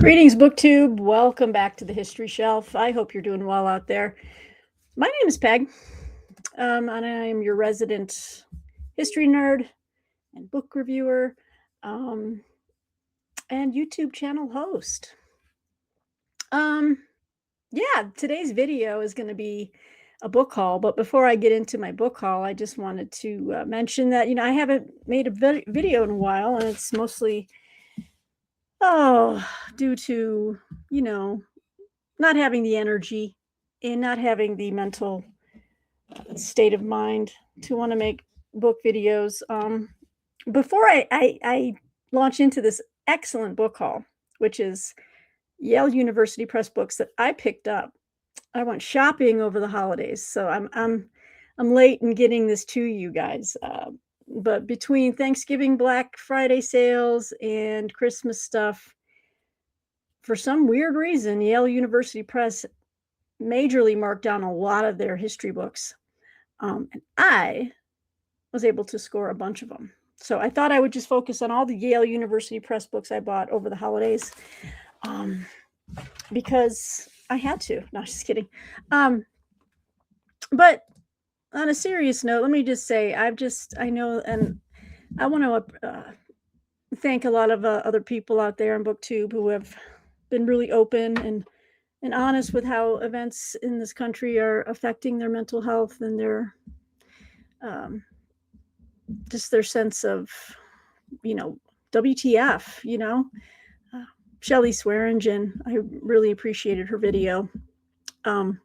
Greetings, BookTube. Welcome back to the History Shelf. I hope you're doing well out there. My name is Peg, and I am your resident history nerd and book reviewer and YouTube channel host. Yeah, today's video is going to be a book haul, but before I get into my book haul, I just wanted to mention that, I haven't made a video in a while, and it's mostly, due to, not having the energy and not having the mental state of mind to want to make book videos. Before I launch into this excellent book haul, which is Yale University Press books that I picked up, I went shopping over the holidays, so I'm late in getting this to you guys. But between Thanksgiving, Black Friday sales, and Christmas stuff, for some weird reason, Yale University Press majorly marked down a lot of their history books. And I was able to score a bunch of them. So I thought I would just focus on all the Yale University Press books I bought over the holidays because I had to. No, just kidding. But on a serious note, let me just say, I know, and I want to thank a lot of other people out there on BookTube who have been really open and honest with how events in this country are affecting their mental health and their just their sense of, WTF, Shelley Swearingen, I really appreciated her video. On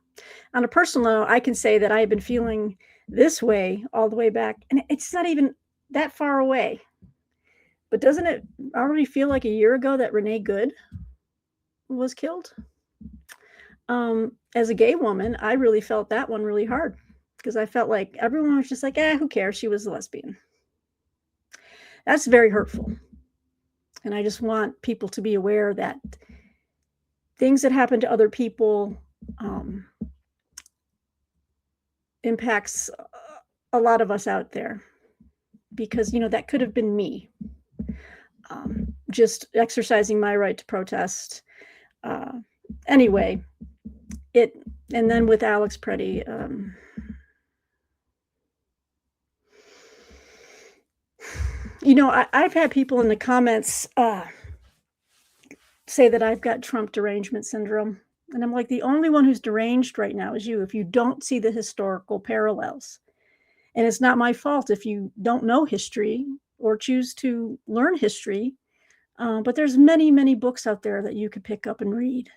a personal note, I can say that I have been feeling this way all the way back, and it's not even that far away. But doesn't it already feel like a year ago that Renee Good was killed? As a gay woman, I really felt that one really hard because I felt like everyone was just like, who cares? She was a lesbian. That's very hurtful. And I just want people to be aware that things that happen to other people impacts a lot of us out there because, that could have been me. Just exercising my right to protest. Anyway, and then with Alex Preddy, I've had people in the comments say that I've got Trump derangement syndrome. And I'm like, the only one who's deranged right now is you if you don't see the historical parallels. And it's not my fault if you don't know history or choose to learn history. But there's many, many books out there that you could pick up and read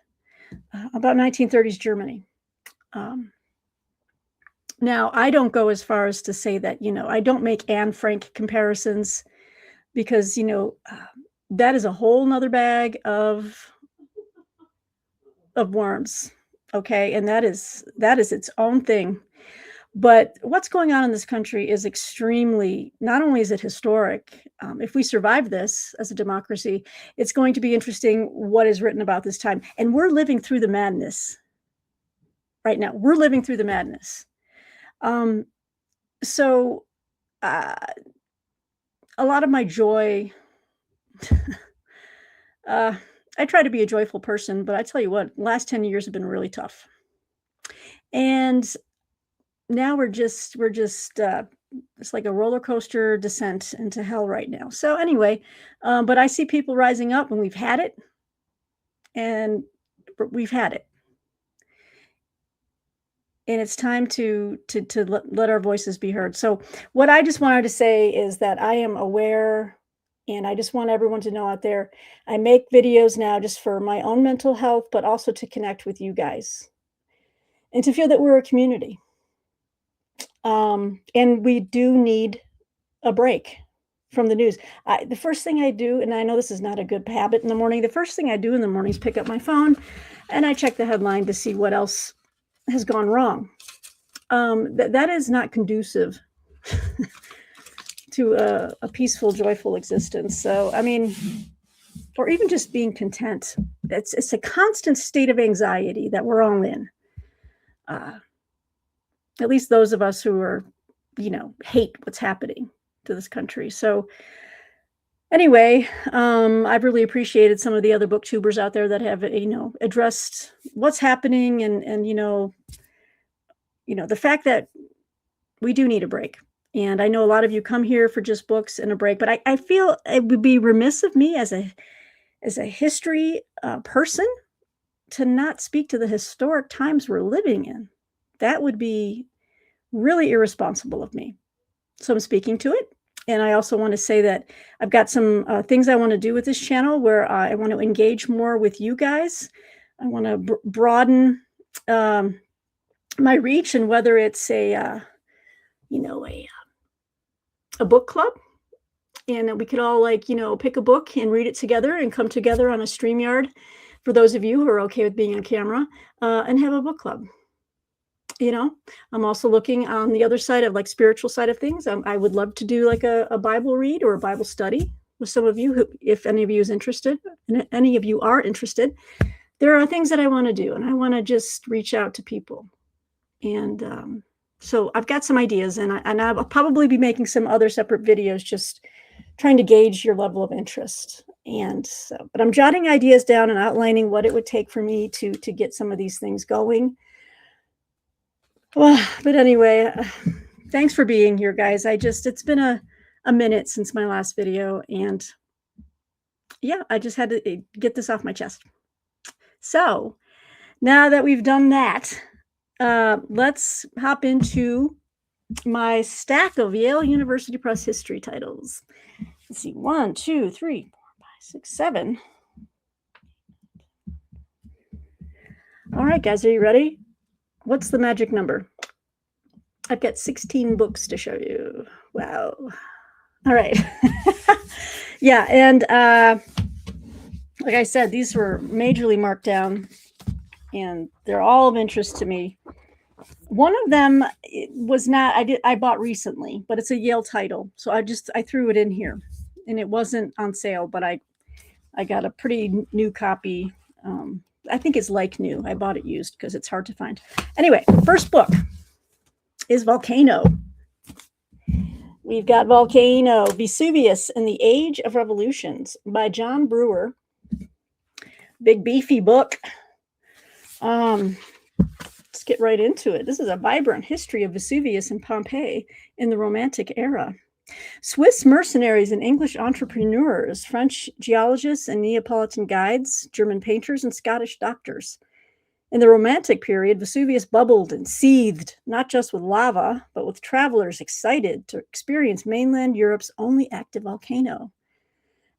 about 1930s Germany. Now, I don't go as far as to say that, I don't make Anne Frank comparisons because, that is a whole nother bag of worms. Okay. And that is its own thing. But what's going on in this country is extremely, not only is it historic, if we survive this as a democracy, it's going to be interesting what is written about this time. And we're living through the madness right now. We're living through the madness. So a lot of my joy, I try to be a joyful person, but I tell you what, last 10 years have been really tough. And now we're just it's like a roller coaster descent into hell right now. So anyway, but I see people rising up, and we've had it. And it's time to let our voices be heard. So what I just wanted to say is that I am aware, and I just want everyone to know out there, I make videos now just for my own mental health, but also to connect with you guys and to feel that we're a community. And we do need a break from the news. The first thing I do, and I know this is not a good habit in the morning, the first thing I do in the morning is pick up my phone and I check the headline to see what else has gone wrong. That is not conducive to a peaceful, joyful existence. So, I mean, or even just being content. It's a constant state of anxiety that we're all in. At least those of us who are, hate what's happening to this country. So Anyway, I've really appreciated some of the other booktubers out there that have, addressed what's happening and the fact that we do need a break. And I know a lot of you come here for just books and a break, but I feel it would be remiss of me as a history person to not speak to the historic times we're living in. That would be really irresponsible of me. So I'm speaking to it. And I also want to say that I've got some things I want to do with this channel where I want to engage more with you guys. I want to broaden my reach, and whether it's a book club, and we could all pick a book and read it together and come together on a StreamYard for those of you who are okay with being on camera, and have a book club. I'm also looking on the other side of spiritual side of things. I would love to do a Bible read or a Bible study with some of you who, if any of you is interested, and any of you are interested, there are things that I want to do, and I want to just reach out to people. And so I've got some ideas, and I'll probably be making some other separate videos, just trying to gauge your level of interest. But I'm jotting ideas down and outlining what it would take for me to get some of these things going. Well, but anyway, thanks for being here, guys. It's been a minute since my last video, and yeah, I just had to get this off my chest. So now that we've done that, let's hop into my stack of Yale University Press history titles. Let's see, 1, 2, 3, 4, 5, 6, 7. All right, guys, are you ready? What's the magic number? I've got 16 books to show you. Wow. All right. Yeah, and like I said, these were majorly marked down, and they're all of interest to me. One of them was not, I bought recently, but it's a Yale title. So I threw it in here, and it wasn't on sale, but I got a pretty new copy. I think it's new. I bought it used because it's hard to find. Anyway, first book is Volcano. We've got Volcano, Vesuvius and the Age of Revolutions by John Brewer. Big beefy book. Let's get right into it. This is a vibrant history of Vesuvius and Pompeii in the Romantic era. Swiss mercenaries and English entrepreneurs, French geologists and Neapolitan guides, German painters and Scottish doctors. In the Romantic period, Vesuvius bubbled and seethed, not just with lava, but with travelers excited to experience mainland Europe's only active volcano.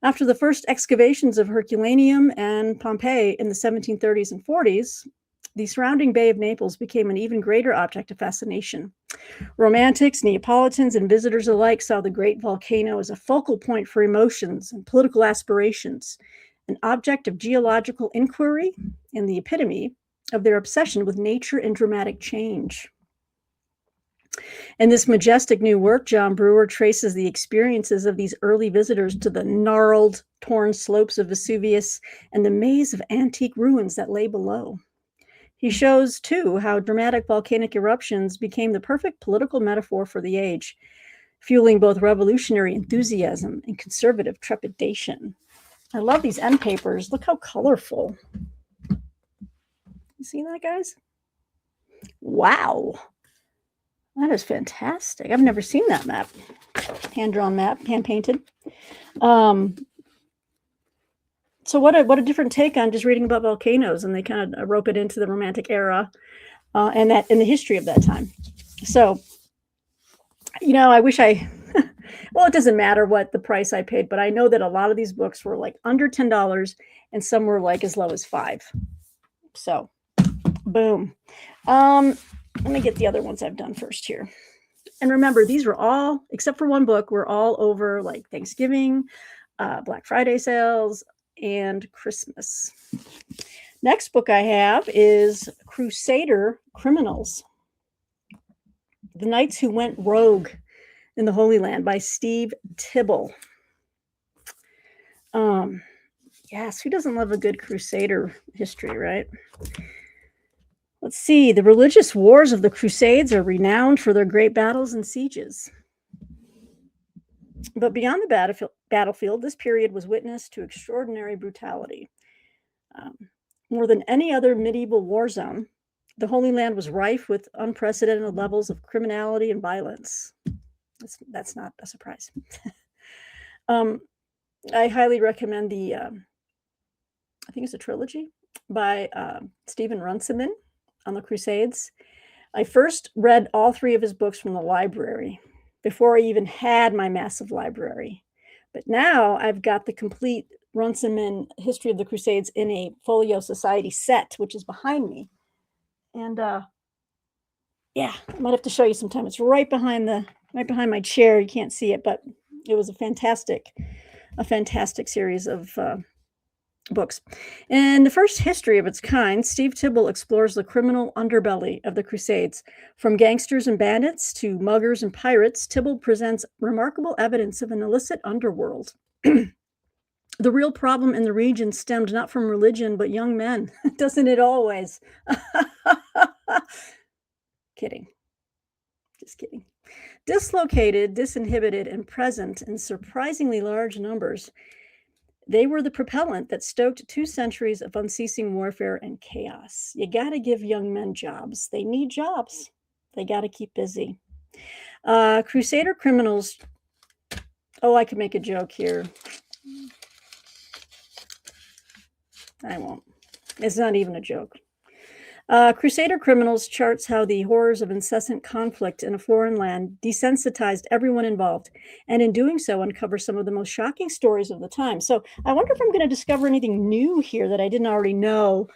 After the first excavations of Herculaneum and Pompeii in the 1730s and 40s, the surrounding Bay of Naples became an even greater object of fascination. Romantics, Neapolitans, and visitors alike saw the great volcano as a focal point for emotions and political aspirations, an object of geological inquiry, and the epitome of their obsession with nature and dramatic change. In this majestic new work, John Brewer traces the experiences of these early visitors to the gnarled, torn slopes of Vesuvius and the maze of antique ruins that lay below. He shows, too, how dramatic volcanic eruptions became the perfect political metaphor for the age, fueling both revolutionary enthusiasm and conservative trepidation. I love these end papers. Look how colorful. You see that, guys? Wow. That is fantastic. I've never seen that map. Hand-drawn map, hand-painted. So what a different take on just reading about volcanoes, and they kind of rope it into the Romantic era and the history of that time. So, I wish well, it doesn't matter what the price I paid, but I know that a lot of these books were under $10, and some were as low as $5. So, boom. Let me get the other ones I've done first here. And remember, these were all, except for one book, were all over Thanksgiving, Black Friday sales, and Christmas. Next book I have is Crusader Criminals: The Knights Who Went Rogue in the Holy Land by Steve Tibble. Yes, who doesn't love a good Crusader history, right? Let's see. The religious wars of the Crusades are renowned for their great battles and sieges. But beyond the battlefield, this period was witness to extraordinary brutality. More than any other medieval war zone, the Holy Land was rife with unprecedented levels of criminality and violence. That's not a surprise. I highly recommend the, I think it's a trilogy by Stephen Runciman on the Crusades. I first read all 3 of his books from the library before I even had my massive library. But now I've got the complete Runciman History of the Crusades in a Folio Society set, which is behind me. And yeah, I might have to show you sometime. It's right behind my chair. You can't see it, but it was a fantastic series of books. In the first history of its kind, Steve Tibble explores the criminal underbelly of the Crusades. From gangsters and bandits to muggers and pirates, Tibble presents remarkable evidence of an illicit underworld. The real problem in the region stemmed not from religion, but young men. Doesn't it always? Kidding. Just kidding. Dislocated, disinhibited, and present in surprisingly large numbers, they were the propellant that stoked 2 centuries of unceasing warfare and chaos. You got to give young men jobs. They need jobs. They got to keep busy. Crusader criminals. Oh, I could make a joke here. I won't. It's not even a joke. Crusader Criminals charts how the horrors of incessant conflict in a foreign land desensitized everyone involved, and in doing so uncovers some of the most shocking stories of the time. So I wonder if I'm going to discover anything new here that I didn't already know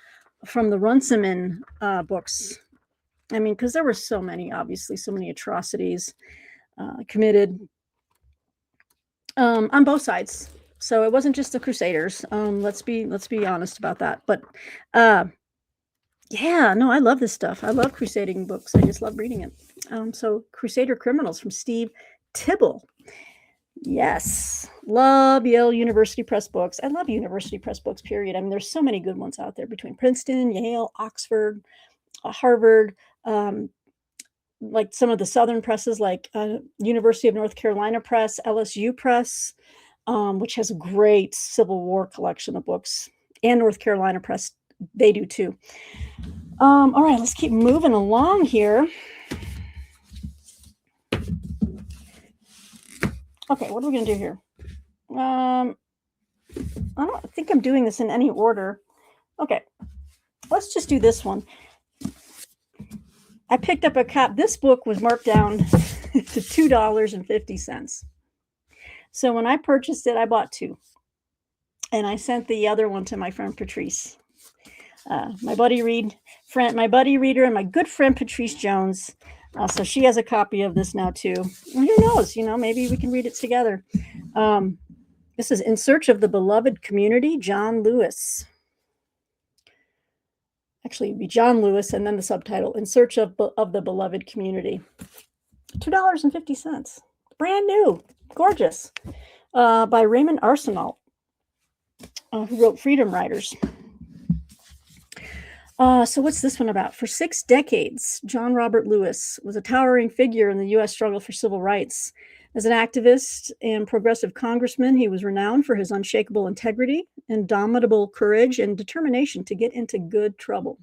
from the Runciman books. I mean, because there were so many, obviously, so many atrocities committed on both sides. So it wasn't just the Crusaders. Let's be honest about that. But yeah, no, I love this stuff. I love crusading books. I just love reading it. So Crusader Criminals from Steve Tibble. Yes, love Yale University Press books. I love University Press books, period. I mean, there's so many good ones out there between Princeton, Yale, Oxford, Harvard, like some of the Southern presses like University of North Carolina Press, LSU Press, which has a great Civil War collection of books, and North Carolina Press, they do too. All right, let's keep moving along here. Okay, what are we going to do here? I don't think I'm doing this in any order. Okay, let's just do this one. I picked up a copy. This book was marked down to $2.50. So when I purchased it, I bought 2. And I sent the other one to my friend Patrice. My buddy reader and my good friend Patrice Jones. So she has a copy of this now too. And who knows, maybe we can read it together. This is In Search of the Beloved Community, John Lewis. Actually, it'd be John Lewis and then the subtitle, In Search of the Beloved Community. $2.50. Brand new. Gorgeous. By Raymond Arsenault, who wrote Freedom Riders. So what's this one about? For 6 decades, John Robert Lewis was a towering figure in the U.S. struggle for civil rights. As an activist and progressive congressman, he was renowned for his unshakable integrity, indomitable courage, and determination to get into good trouble.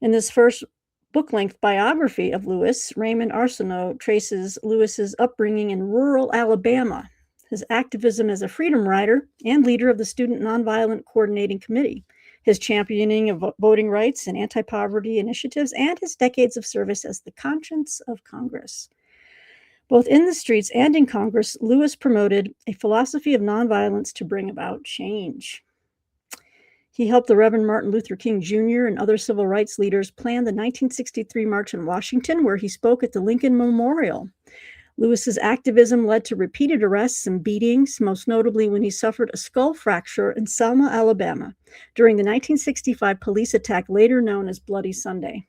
In this first book-length biography of Lewis, Raymond Arsenault traces Lewis's upbringing in rural Alabama, his activism as a freedom rider and leader of the Student Nonviolent Coordinating Committee, his championing of voting rights and anti-poverty initiatives, and his decades of service as the conscience of Congress. Both in the streets and in Congress, Lewis promoted a philosophy of nonviolence to bring about change. He helped the Reverend Martin Luther King Jr. and other civil rights leaders plan the 1963 March in Washington, where he spoke at the Lincoln Memorial. Lewis's activism led to repeated arrests and beatings, most notably when he suffered a skull fracture in Selma, Alabama, during the 1965 police attack later known as Bloody Sunday.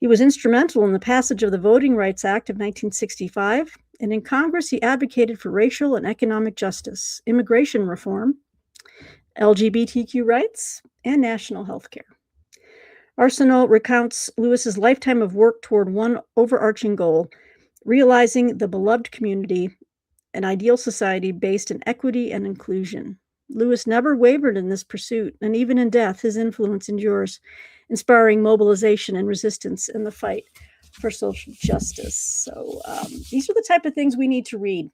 He was instrumental in the passage of the Voting Rights Act of 1965, and in Congress he advocated for racial and economic justice, immigration reform, LGBTQ rights, and national health care. Arsenault recounts Lewis's lifetime of work toward one overarching goal: realizing the beloved community an ideal society based in equity and inclusion. Lewis never wavered in this pursuit, and even in death, his influence endures, inspiring mobilization and resistance in the fight for social justice. So these are the type of things we need to read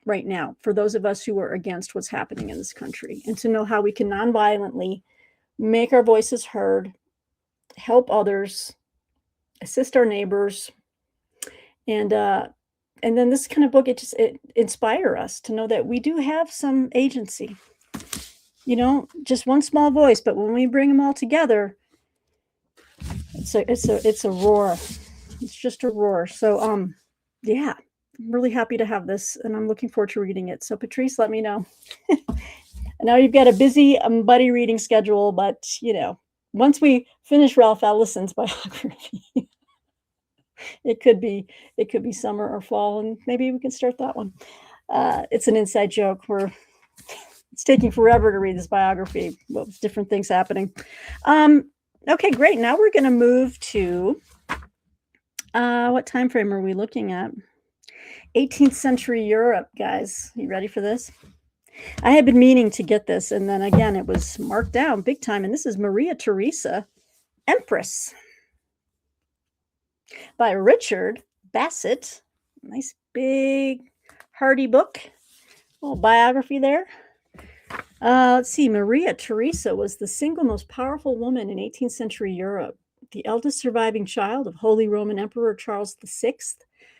right now for those of us who are against what's happening in this country, and to know how we can nonviolently make our voices heard, help others, assist our neighbors, and then this kind of book, it inspire us to know that we do have some agency. Just one small voice, but when we bring them all together, it's a roar. It's just a roar. So yeah, I'm really happy to have this, and I'm looking forward to reading it. So Patrice, let me know. I know you've got a busy buddy reading schedule, but once we finish Ralph Ellison's biography, it could be summer or fall, and maybe we can start that one. It's an inside joke where it's taking forever to read this biography. Well, different things happening. Okay, great. Now we're going to move to what time frame are we looking at? 18th century Europe, guys. You ready for this? I had been meaning to get this, and then again, it was marked down big time. And this is Maria Theresa, Empress, by Richard Bassett. Nice big hardy book. Little biography there. Let's see. Maria Theresa was the single most powerful woman in 18th century Europe. The eldest surviving child of Holy Roman Emperor Charles VI,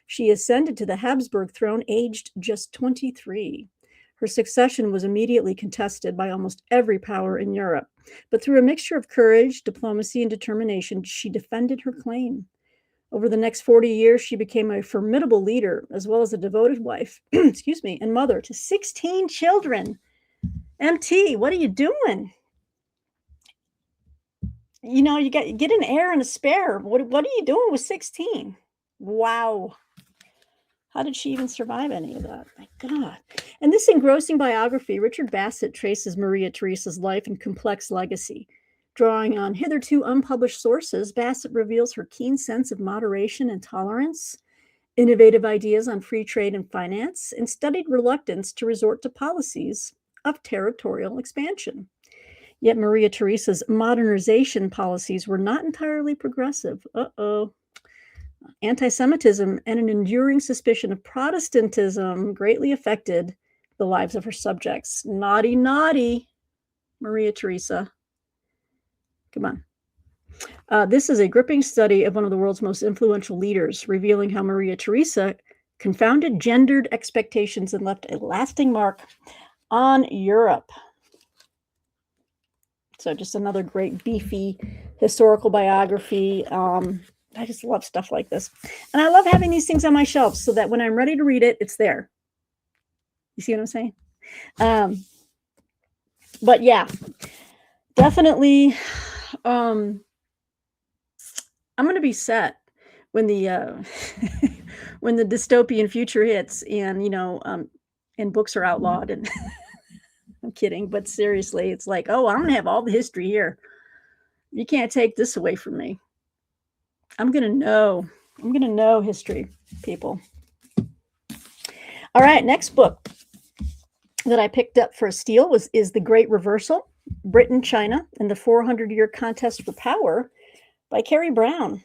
she ascended to the Habsburg throne aged just 23. Her succession was immediately contested by almost every power in Europe, but through a mixture of courage, diplomacy, and determination, she defended her claim. Over the next 40 years, she became a formidable leader, as well as a devoted wife, and mother to 16 children. MT, what are you doing? You get an heir and a spare. What are you doing with 16? Wow. How did she even survive any of that? My God. In this engrossing biography, Richard Bassett traces Maria Theresa's life and complex legacy. Drawing on hitherto unpublished sources, Bassett reveals her keen sense of moderation and tolerance, innovative ideas on free trade and finance, and studied reluctance to resort to policies of territorial expansion. Yet Maria Theresa's modernization policies were not entirely progressive. Anti-Semitism and an enduring suspicion of Protestantism greatly affected the lives of her subjects. Naughty, naughty, Maria Theresa. Come on. This is a gripping study of one of the world's most influential leaders, revealing how Maria Theresa confounded gendered expectations and left a lasting mark on Europe. So just another great beefy historical biography. I just love stuff like this. And I love having these things on my shelves so that when I'm ready to read it, it's there. You see what I'm saying? But yeah, definitely. I'm going to be set when the when the dystopian future hits, and and books are outlawed. And I'm kidding, but seriously, it's like, oh, I'm going to have all the history here. You can't take this away from me. I'm going to know history, people. All right, next book that I picked up for a steal is The Great Reversal, Britain, China, and the 400-Year Contest for Power by Carrie Brown.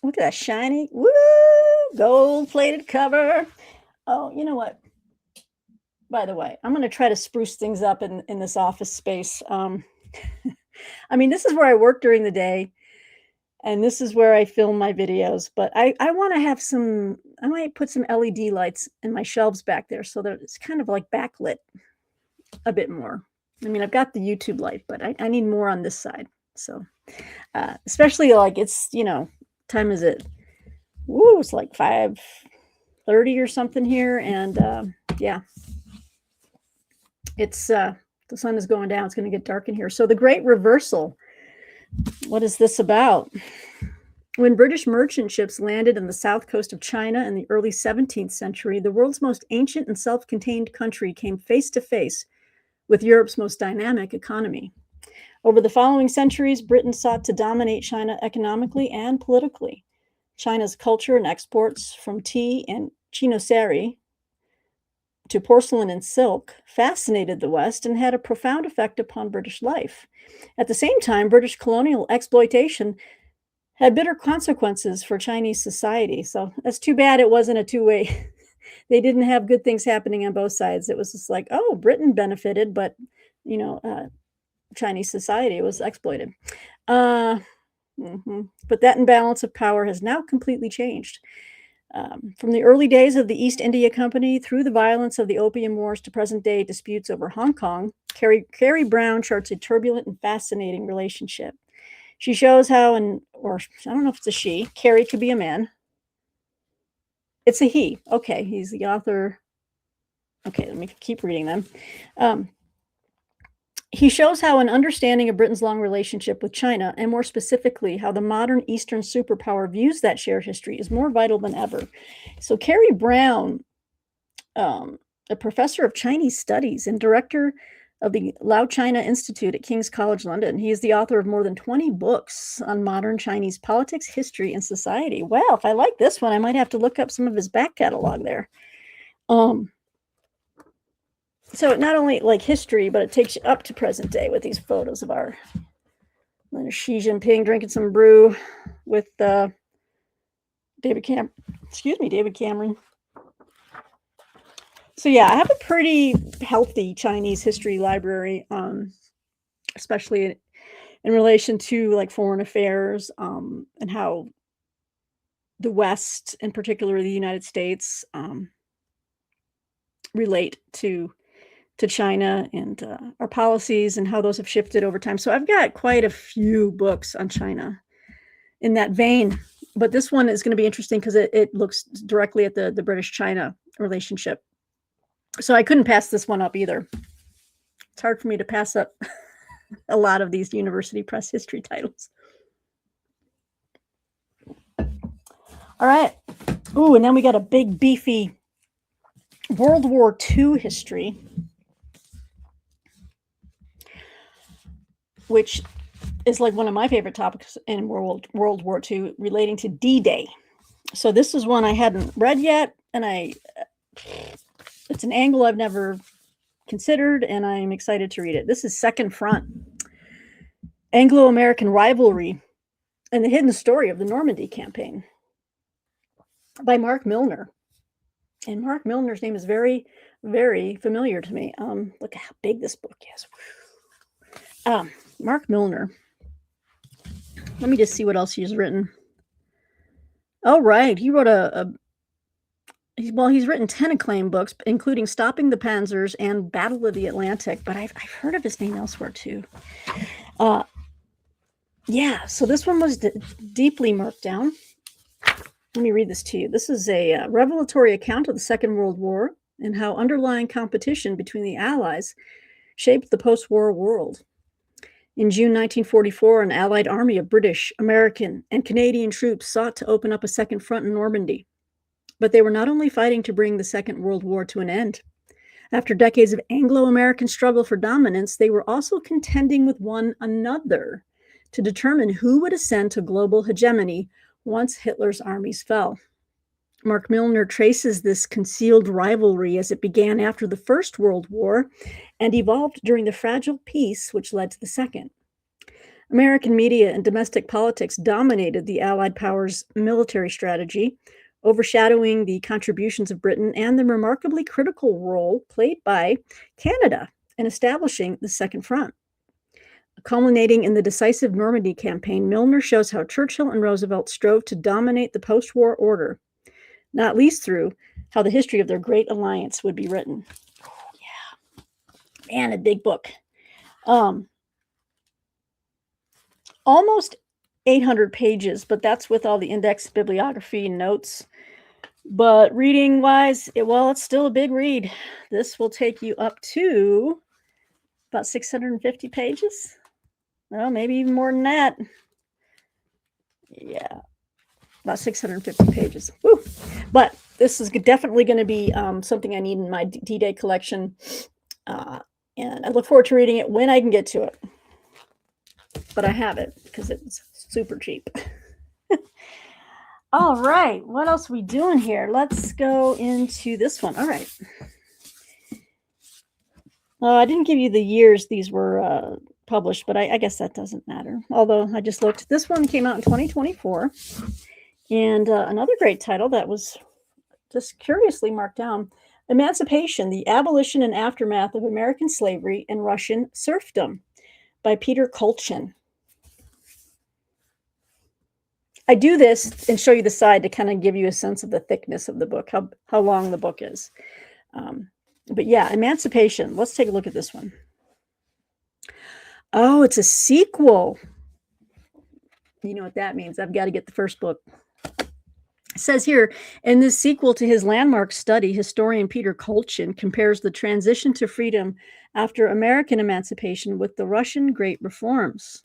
Look at that shiny, woo, gold-plated cover. Oh, you know what? By the way, I'm going to try to spruce things up in this office space. I mean, this is where I work during the day, and this is where I film my videos, but I want to have I might put some LED lights in my shelves back there so that it's kind of like backlit a bit more. I mean, I've got the YouTube light, but I need more on this side. So, especially like it's, time is it? Woo, it's like 5:30 or something here. And yeah, it's, the sun is going down. It's going to get dark in here. So The Great Reversal. What is this about? When British merchant ships landed on the south coast of China in the early 17th century, the world's most ancient and self-contained country came face to face with Europe's most dynamic economy. Over the following centuries, Britain sought to dominate China economically and politically. China's culture and exports, from tea and chinoiserie to porcelain and silk, fascinated the West and had a profound effect upon British life. At the same time, British colonial exploitation had bitter consequences for Chinese society. So that's too bad it wasn't a two-way. They didn't have good things happening on both sides. It was just like, oh, Britain benefited, but you know, Chinese society was exploited. But that imbalance of power has now completely changed. From the early days of the East India Company through the violence of the Opium Wars to present-day disputes over Hong Kong, Carrie Brown charts a turbulent and fascinating relationship. She shows how, or I don't know if it's a she, Carrie could be a man. It's a he. Okay, he's the author. Okay, let me keep reading them. He shows how an understanding of Britain's long relationship with China, and more specifically, how the modern Eastern superpower views that shared history, is more vital than ever. So Carrie Brown, a professor of Chinese studies and director of the Lao China Institute at King's College London. He is the author of more than 20 books on modern Chinese politics, history, and society. Well, if I like this one, I might have to look up some of his back catalog there. So not only like history, but it takes you up to present day with these photos of our Xi Jinping drinking some brew with David Cameron. So yeah, I have a pretty healthy Chinese history library, especially in relation to like foreign affairs, and how the West, in particular the United States, relate to China and our policies and how those have shifted over time. So I've got quite a few books on China in that vein, but this one is going to be interesting because it looks directly at the British-China relationship. So I couldn't pass this one up either. It's hard for me to pass up a lot of these university press history titles. All right. Ooh, and then we got a big beefy World War II history, which is like one of my favorite topics in World War II, relating to D-Day. So this is one I hadn't read yet, and it's an angle I've never considered, and I'm excited to read it. This is Second Front, Anglo-American Rivalry and the Hidden Story of the Normandy Campaign by Mark Milner. And Mark Milner's name is very, very familiar to me. Look at how big this book is. Mark Milner. Let me just see what else he's written. Oh, right. He wrote he's written 10 acclaimed books, including Stopping the Panzers and Battle of the Atlantic, but I've heard of his name elsewhere too. Yeah, so this one was deeply marked down. Let me read this to you. This is a revelatory account of the Second World War and how underlying competition between the Allies shaped the post-war world. In June 1944, an Allied army of British, American, and Canadian troops sought to open up a second front in Normandy. But they were not only fighting to bring the Second World War to an end. After decades of Anglo-American struggle for dominance, they were also contending with one another to determine who would ascend to global hegemony once Hitler's armies fell. Mark Milner traces this concealed rivalry as it began after the First World War and evolved during the fragile peace which led to the Second. American media and domestic politics dominated the Allied powers' military strategy, overshadowing the contributions of Britain and the remarkably critical role played by Canada in establishing the Second Front. Culminating in the decisive Normandy campaign, Milner shows how Churchill and Roosevelt strove to dominate the post-war order, not least through how the history of their great alliance would be written. Yeah, man, a big book. Almost 800 pages, but that's with all the index bibliography and notes. But reading-wise, it's still a big read. This will take you up to about 650 pages. Well, maybe even more than that. Yeah, about 650 pages. Woo. But this is definitely going to be something I need in my D-Day collection. And I look forward to reading it when I can get to it. But I have it because it's super cheap. All right, what else are we doing here? Let's go into this one. All right. I didn't give you the years these were published, but I guess that doesn't matter. Although I just looked. This one came out in 2024. And another great title that was just curiously marked down, Emancipation, the Abolition and Aftermath of American Slavery and Russian Serfdom by Peter Kolchin. I do this and show you the side to kind of give you a sense of the thickness of the book, how long the book is. But yeah, Emancipation. Let's take a look at this one. Oh, it's a sequel. You know what that means. I've got to get the first book. It says here, in this sequel to his landmark study, historian Peter Kolchin compares the transition to freedom after American emancipation with the Russian Great Reforms.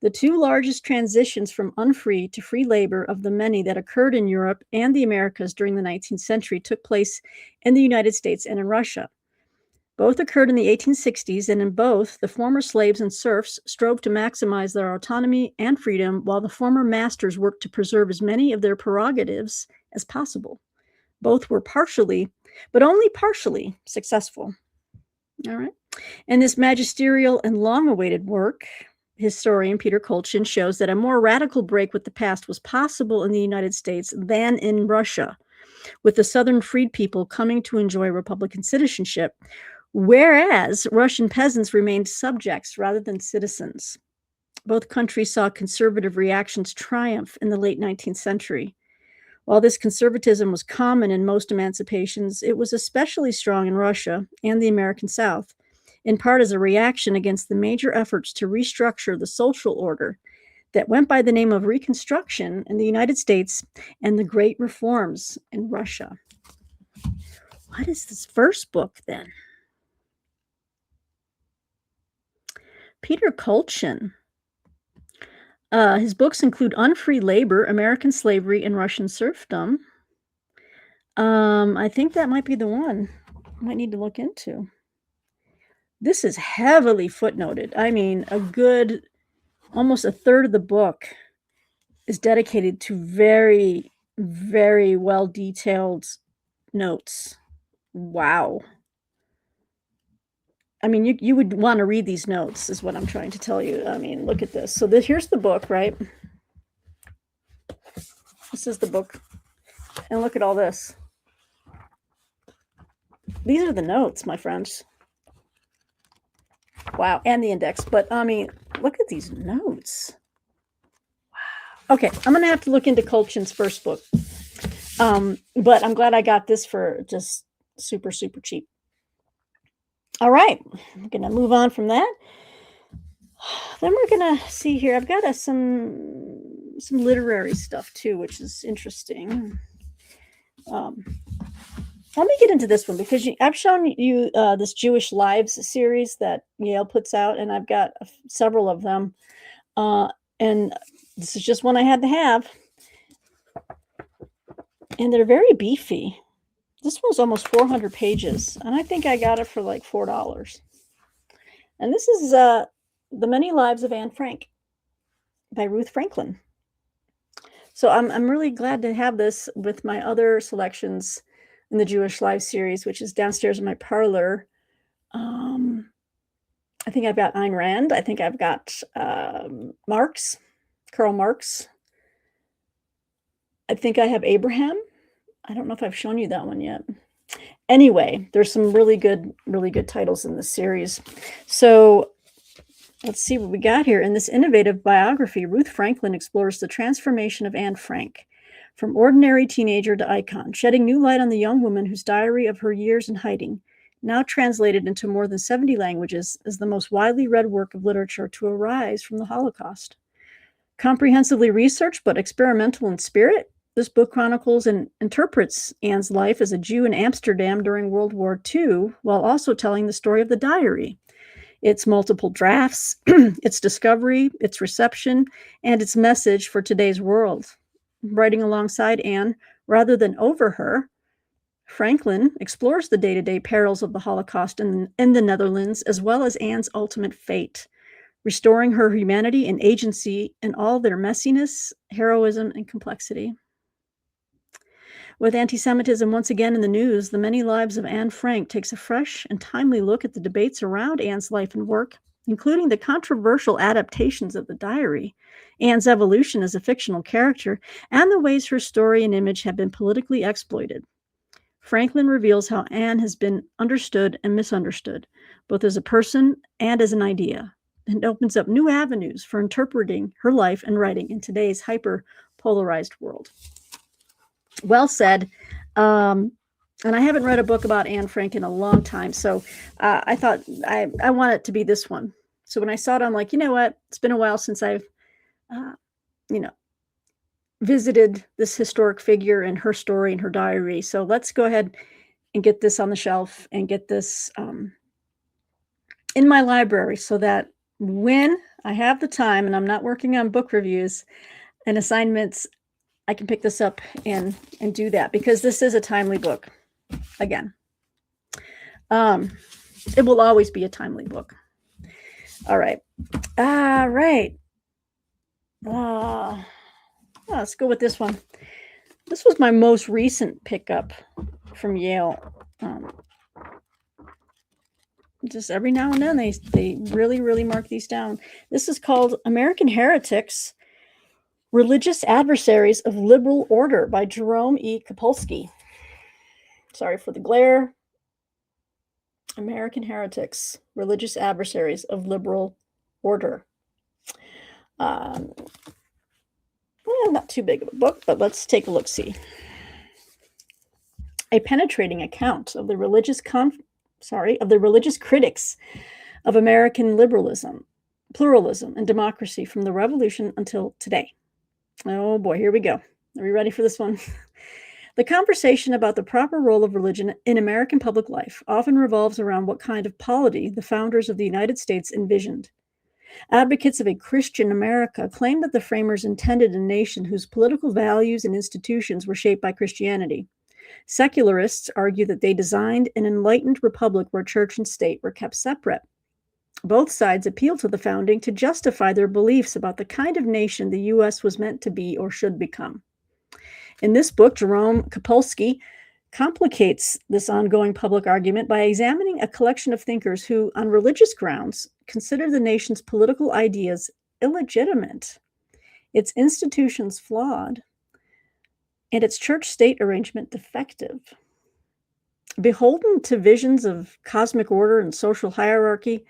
The two largest transitions from unfree to free labor of the many that occurred in Europe and the Americas during the 19th century took place in the United States and in Russia. Both occurred in the 1860s, and in both, the former slaves and serfs strove to maximize their autonomy and freedom, while the former masters worked to preserve as many of their prerogatives as possible. Both were partially, but only partially, successful. All right. In this magisterial and long-awaited work, historian Peter Kolchin shows that a more radical break with the past was possible in the United States than in Russia, with the Southern freed people coming to enjoy Republican citizenship, whereas Russian peasants remained subjects rather than citizens. Both countries saw conservative reactions triumph in the late 19th century. While this conservatism was common in most emancipations, it was especially strong in Russia and the American South, in part as a reaction against the major efforts to restructure the social order that went by the name of Reconstruction in the United States and the Great Reforms in Russia. What is this first book then? Peter Kolchin. His books include Unfree Labor, American Slavery, and Russian Serfdom. I think that might be the one I might need to look into. This is heavily footnoted. I mean, almost a third of the book is dedicated to very, very well-detailed notes. Wow. I mean, you would want to read these notes, is what I'm trying to tell you. I mean, look at this. So here's the book, right? This is the book. And look at all this. These are the notes, my friends. Wow. And the index. But, I mean, look at these notes. Wow. Okay. I'm going to have to look into Kolchin's first book. But I'm glad I got this for just super, super cheap. All right. I'm going to move on from that. Then we're going to see here. I've got some literary stuff, too, which is interesting. Let me get into this one because I've shown you this Jewish Lives series that Yale puts out, and I've got several of them. And this is just one I had to have. And they're very beefy. This one's almost 400 pages, and I think I got it for like $4. And this is The Many Lives of Anne Frank by Ruth Franklin. So I'm really glad to have this with my other selections in the Jewish Lives series, which is downstairs in my parlor. I think I've got Ayn Rand. I think I've got Karl Marx. I think I have Abraham. I don't know if I've shown you that one yet. Anyway, there's some really good titles in this series. So let's see what we got here. In this innovative biography, Ruth Franklin explores the transformation of Anne Frank from ordinary teenager to icon, shedding new light on the young woman whose diary of her years in hiding, now translated into more than 70 languages, is the most widely read work of literature to arise from the Holocaust. Comprehensively researched but experimental in spirit, this book chronicles and interprets Anne's life as a Jew in Amsterdam during World War II, while also telling the story of the diary, its multiple drafts, its discovery, its reception, and its message for today's world. Writing alongside Anne, rather than over her, Franklin explores the day-to-day perils of the Holocaust in the Netherlands, as well as Anne's ultimate fate, restoring her humanity and agency in all their messiness, heroism, and complexity. With anti-Semitism once again in the news, The Many Lives of Anne Frank takes a fresh and timely look at the debates around Anne's life and work, including the controversial adaptations of the diary, Anne's evolution as a fictional character, and the ways her story and image have been politically exploited. Franklin reveals how Anne has been understood and misunderstood, both as a person and as an idea, and opens up new avenues for interpreting her life and writing in today's hyper-polarized world. Well said. And I haven't read a book about Anne Frank in a long time, so I thought I want it to be this one. So when I saw it, I'm like, you know what? It's been a while since I've, visited this historic figure and her story and her diary. So let's go ahead and get this on the shelf and get this in my library so that when I have the time and I'm not working on book reviews and assignments, I can pick this up and do that, because this is a timely book. Again, it will always be a timely book. All right. Let's go with this one. This was my most recent pickup from Yale. Just every now and then they really, really mark these down. This is called American Heretics, Religious Adversaries of Liberal Order by Jerome E. Kapolsky. Sorry for the glare. American Heretics, Religious Adversaries of Liberal Order. Well, not too big of a book, but let's take a look-see. A penetrating account of the religious critics of American liberalism, pluralism, and democracy from the Revolution until today. Oh boy, here we go. Are we ready for this one? The conversation about the proper role of religion in American public life often revolves around what kind of polity the founders of the United States envisioned. Advocates of a Christian America claim that the framers intended a nation whose political values and institutions were shaped by Christianity. Secularists argue that they designed an enlightened republic where church and state were kept separate. Both sides appeal to the founding to justify their beliefs about the kind of nation the U.S. was meant to be or should become. In this book, Jerome Kapolsky complicates this ongoing public argument by examining a collection of thinkers who, on religious grounds, consider the nation's political ideas illegitimate, its institutions flawed, and its church-state arrangement defective. Beholden to visions of cosmic order and social hierarchy,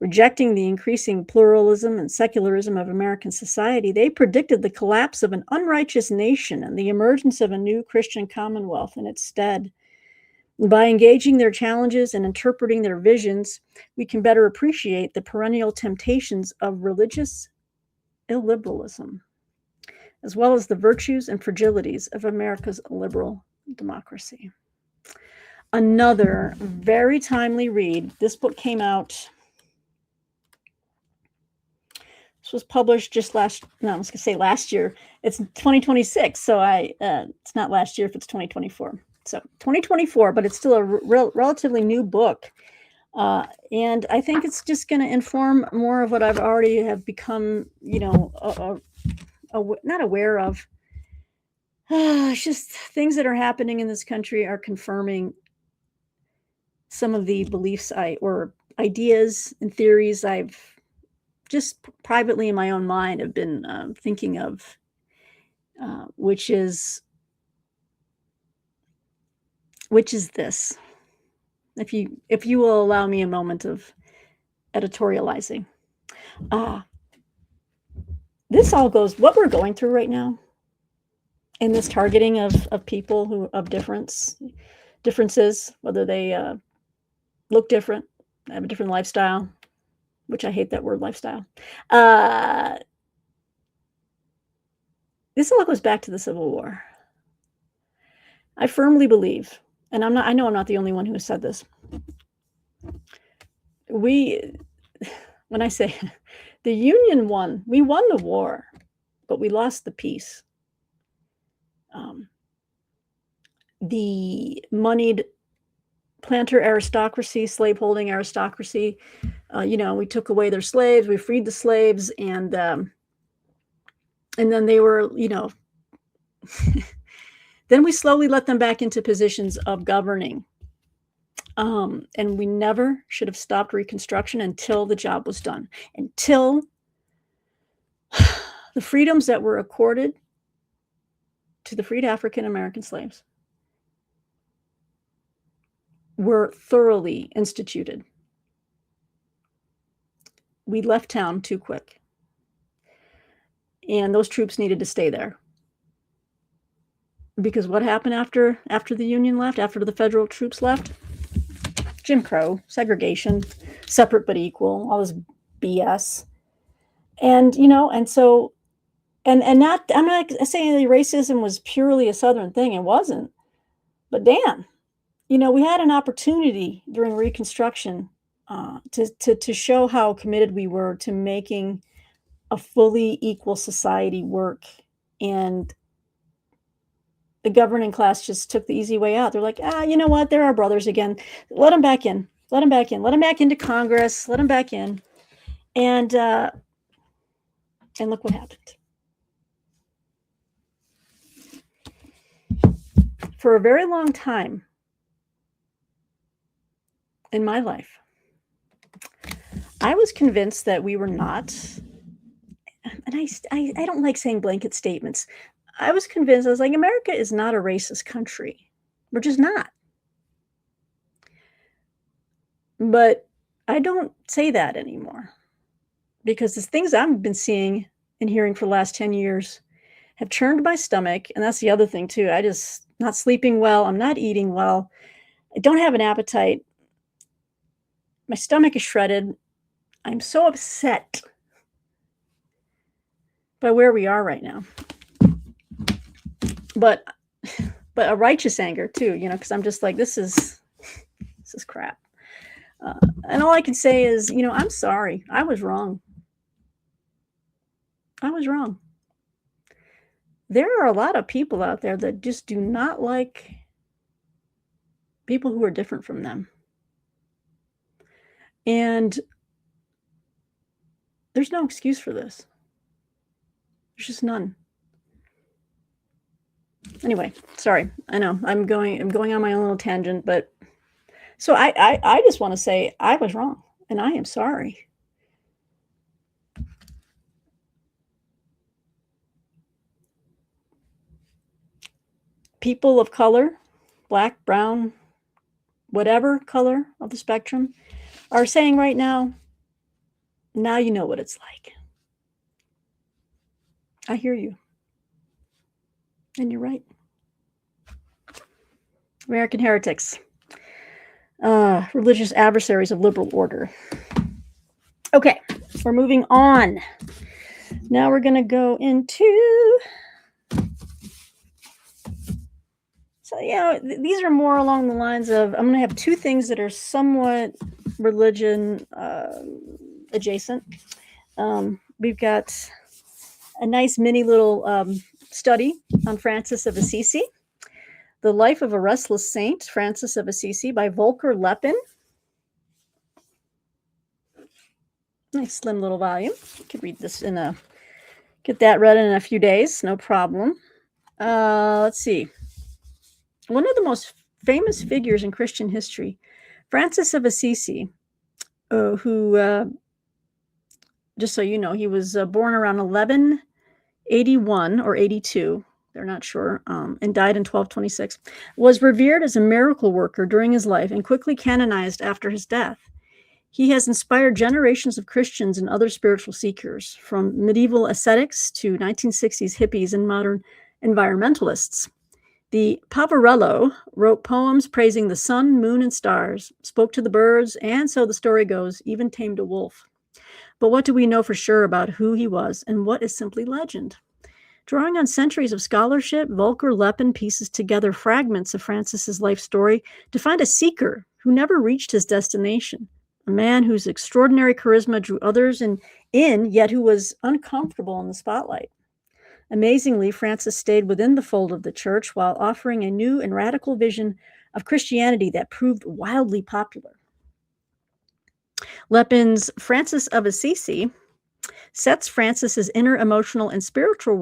rejecting the increasing pluralism and secularism of American society, they predicted the collapse of an unrighteous nation and the emergence of a new Christian commonwealth in its stead. By engaging their challenges and interpreting their visions, we can better appreciate the perennial temptations of religious illiberalism, as well as the virtues and fragilities of America's liberal democracy. Another very timely read. This book came out, this was published just last year. It's 2026, so it's not last year if it's 2024. So 2024, but it's still a relatively new book. And I think it's just going to inform more of what I've already have become, not aware of. It's just things that are happening in this country are confirming some of the beliefs or ideas and theories I've just privately in my own mind have been thinking of, which is this. If you will allow me a moment of editorializing. This all goes, what we're going through right now in this targeting of people who of differences, whether they look different, have a different lifestyle, which I hate that word lifestyle. This all goes back to the Civil War. I firmly believe, and I know I'm not the only one who has said this. When I say the Union won, we won the war, but we lost the peace. The moneyed planter aristocracy, slaveholding aristocracy, we took away their slaves, we freed the slaves, and then they were, Then we slowly let them back into positions of governing. And we never should have stopped Reconstruction until the job was done, until the freedoms that were accorded to the freed African American slaves were thoroughly instituted. We left town too quick. And those troops needed to stay there. Because what happened after the Union left, after the federal troops left? Jim Crow, segregation, separate but equal, all this BS. And, and so, and not, I'm not saying that racism was purely a Southern thing. It wasn't. But damn, we had an opportunity during Reconstruction to show how committed we were to making a fully equal society work. And the governing class just took the easy way out. They're like, you know what? They're our brothers again. Let them back in. Let them back in. Let them back into Congress. Let them back in. And look what happened. For a very long time in my life, I was convinced that we were not, and I don't like saying blanket statements. I was convinced, I was like, America is not a racist country. We're just not. But I don't say that anymore, because the things I've been seeing and hearing for the last 10 years have churned my stomach. And that's the other thing too. I just not sleeping well. I'm not eating well. I don't have an appetite. My stomach is shredded. I'm so upset by where we are right now. But a righteous anger too, because I'm just like, this is crap. And all I can say is, I'm sorry. I was wrong. I was wrong. There are a lot of people out there that just do not like people who are different from them. And there's no excuse for this. There's just none. Anyway, sorry. I know I'm going on my own little tangent, but so I just want to say I was wrong and I am sorry. People of color, black, brown, whatever color of the spectrum, are saying right now you know what it's like. I hear you. And you're right. American heretics. Religious adversaries of liberal order. Okay, we're moving on. Now we're going to go into... So, these are more along the lines of, I'm going to have two things that are somewhat religion adjacent. We've got a nice mini little study on Francis of Assisi, The Life of a Restless Saint, Francis of Assisi, by Volker Leppin. Nice slim little volume. You could read this get that read in a few days, no problem. Let's see. One of the most famous figures in Christian history, Francis of Assisi, who, just so you know, he was born around 1181 or 82, they're not sure, and died in 1226, was revered as a miracle worker during his life and quickly canonized after his death. He has inspired generations of Christians and other spiritual seekers, from medieval ascetics to 1960s hippies and modern environmentalists. The Poverello wrote poems praising the sun, moon, and stars, spoke to the birds, and, so the story goes, even tamed a wolf. But what do we know for sure about who he was, and what is simply legend? Drawing on centuries of scholarship, Volker Leppin pieces together fragments of Francis's life story to find a seeker who never reached his destination, a man whose extraordinary charisma drew others in, yet who was uncomfortable in the spotlight. Amazingly, Francis stayed within the fold of the church while offering a new and radical vision of Christianity that proved wildly popular. Leppin's Francis of Assisi sets Francis's inner emotional and spiritual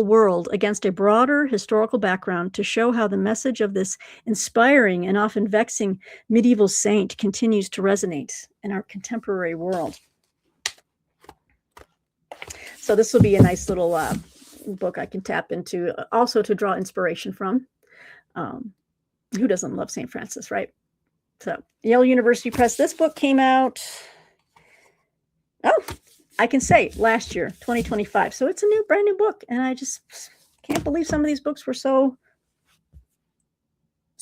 world against a broader historical background to show how the message of this inspiring and often vexing medieval saint continues to resonate in our contemporary world. So this will be a nice little book I can tap into, also to draw inspiration from. Who doesn't love St. Francis, right? So Yale University Press. This book came out, I can say last year, 2025. So it's a brand new book. And I just can't believe some of these books were so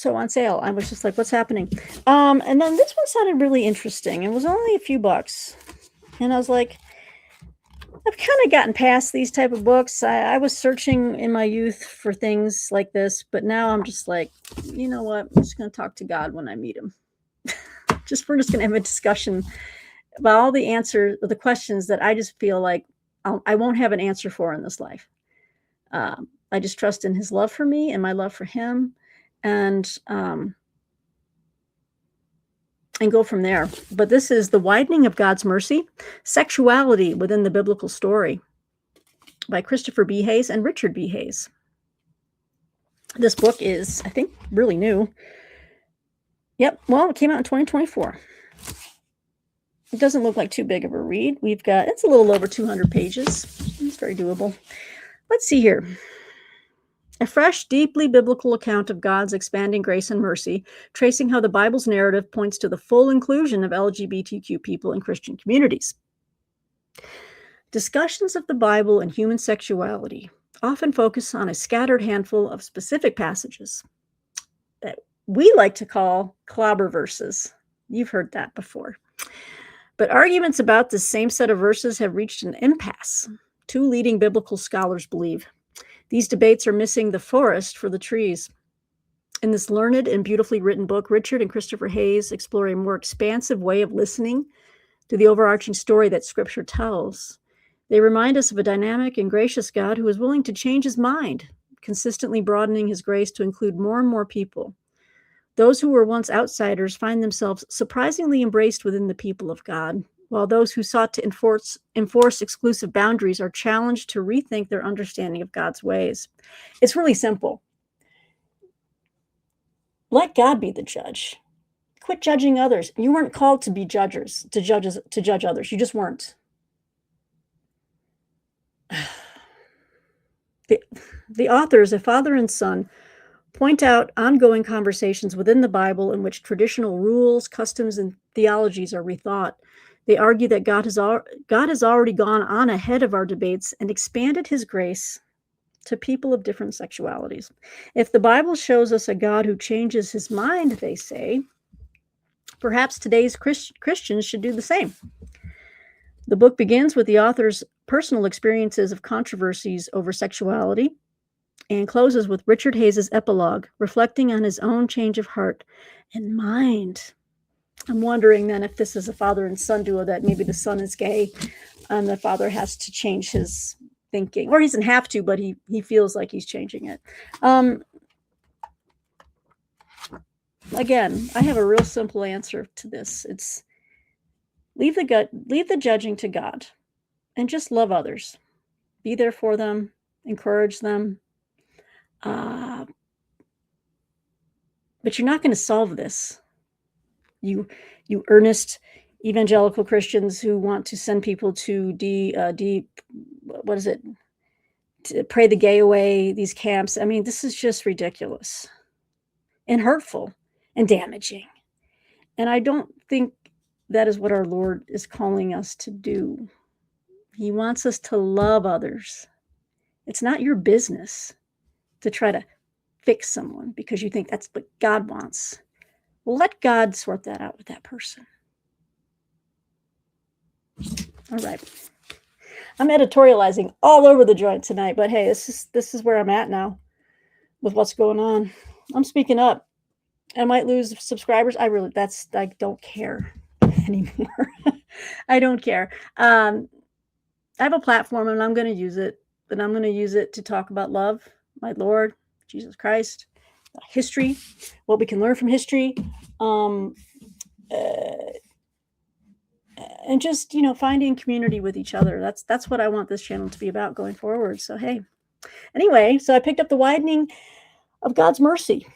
on sale. I was just like, what's happening? And then this one sounded really interesting. It was only a few bucks. And I was like, I've kind of gotten past these type of books. I was searching in my youth for things like this, but now I'm just like, you know what? I'm just going to talk to God when I meet him. We're just going to have a discussion about all the answers, the questions that I just feel like I won't have an answer for in this life. I just trust in his love for me and my love for him, and go from there. But this is The Widening of God's Mercy, Sexuality Within the Biblical Story by Christopher B. Hayes and Richard B. Hayes. This book is, I think, really new. Yep, well, it came out in 2024. It doesn't look like too big of a read. It's a little over 200 pages. It's very doable. Let's see here. A fresh, deeply biblical account of God's expanding grace and mercy, tracing how the Bible's narrative points to the full inclusion of LGBTQ people in Christian communities. Discussions of the Bible and human sexuality often focus on a scattered handful of specific passages that we like to call clobber verses. You've heard that before. But arguments about this same set of verses have reached an impasse, two leading biblical scholars believe. These debates are missing the forest for the trees. In this learned and beautifully written book, Richard and Christopher Hayes explore a more expansive way of listening to the overarching story that Scripture tells. They remind us of a dynamic and gracious God who is willing to change his mind, consistently broadening his grace to include more and more people. Those who were once outsiders find themselves surprisingly embraced within the people of God, while those who sought to enforce exclusive boundaries are challenged to rethink their understanding of God's ways. It's really simple. Let God be the judge. Quit judging others. You weren't called to be judges, to judge others. You just weren't. The authors, a father and son, point out ongoing conversations within the Bible in which traditional rules, customs, and theologies are rethought. They argue that God has already gone on ahead of our debates and expanded his grace to people of different sexualities. If the Bible shows us a God who changes his mind, they say, perhaps today's Christians should do the same. The book begins with the author's personal experiences of controversies over sexuality and closes with Richard Hayes' epilogue, reflecting on his own change of heart and mind. I'm wondering then if this is a father and son duo, that maybe the son is gay and the father has to change his thinking, or he doesn't have to, but he feels like he's changing it. Again, I have a real simple answer to this. It's leave the judging to God and just love others. Be there for them, encourage them. But you're not going to solve this. You earnest evangelical Christians who want to send people to to pray the gay away, these camps. I mean, this is just ridiculous and hurtful and damaging. And I don't think that is what our Lord is calling us to do. He wants us to love others. It's not your business to try to fix someone because you think that's what God wants. Well, let God sort that out with that person. All right. I'm editorializing all over the joint tonight, but hey, this is where I'm at now with what's going on. I'm speaking up. I might lose subscribers. I don't care anymore. I don't care. I have a platform and I'm going to use it, and I'm going to use it to talk about love, my Lord, Jesus Christ, history, what we can learn from history, and and just, finding community with each other. That's what I want this channel to be about going forward. So, hey, anyway, so I picked up The Widening of God's Mercy,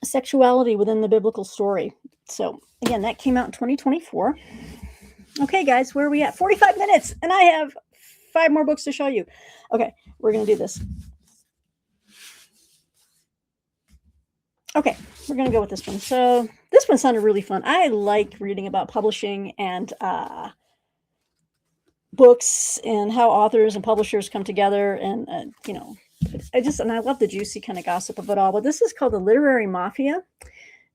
Sexuality Within the Biblical Story. So again, that came out in 2024. Okay, guys, where are we at? 45 minutes, and I have 5 more books to show you. Okay, we're going to do this. Okay, we're going to go with this one. So this one sounded really fun. I like reading about publishing and books and how authors and publishers come together. And, I love the juicy kind of gossip of it all. But this is called The Literary Mafia,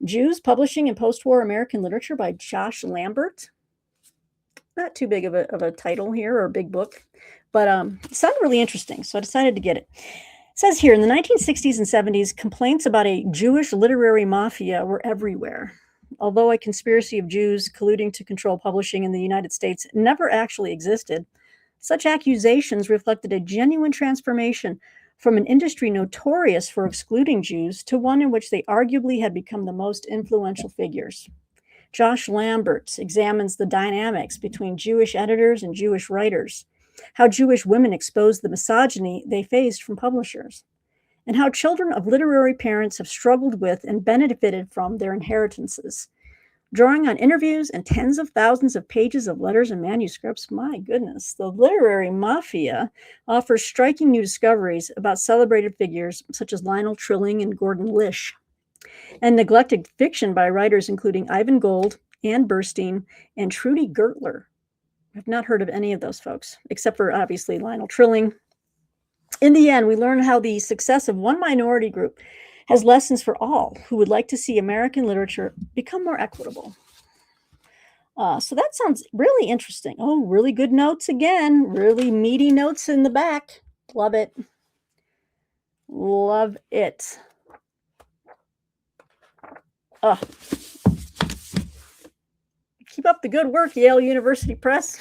Jews, Publishing in Post-War American Literature by Josh Lambert. Not too big of a title here or a big book, but it sounded really interesting. So I decided to get it. It says here, in the 1960s and 70s, complaints about a Jewish literary mafia were everywhere. Although a conspiracy of Jews colluding to control publishing in the United States never actually existed, such accusations reflected a genuine transformation from an industry notorious for excluding Jews to one in which they arguably had become the most influential figures. Josh Lambert examines the dynamics between Jewish editors and Jewish writers, how Jewish women exposed the misogyny they faced from publishers, and how children of literary parents have struggled with and benefited from their inheritances. Drawing on interviews and tens of thousands of pages of letters and manuscripts, my goodness, The Literary Mafia offers striking new discoveries about celebrated figures such as Lionel Trilling and Gordon Lish, and neglected fiction by writers including Ivan Gold, Anne Burstein, and Trudy Gertler. I've not heard of any of those folks, except for obviously Lionel Trilling. In the end, we learn how the success of one minority group has lessons for all who would like to see American literature become more equitable. So that sounds really interesting. Oh, really good notes again. Really meaty notes in the back. Love it. Love it. Keep up the good work, Yale University Press.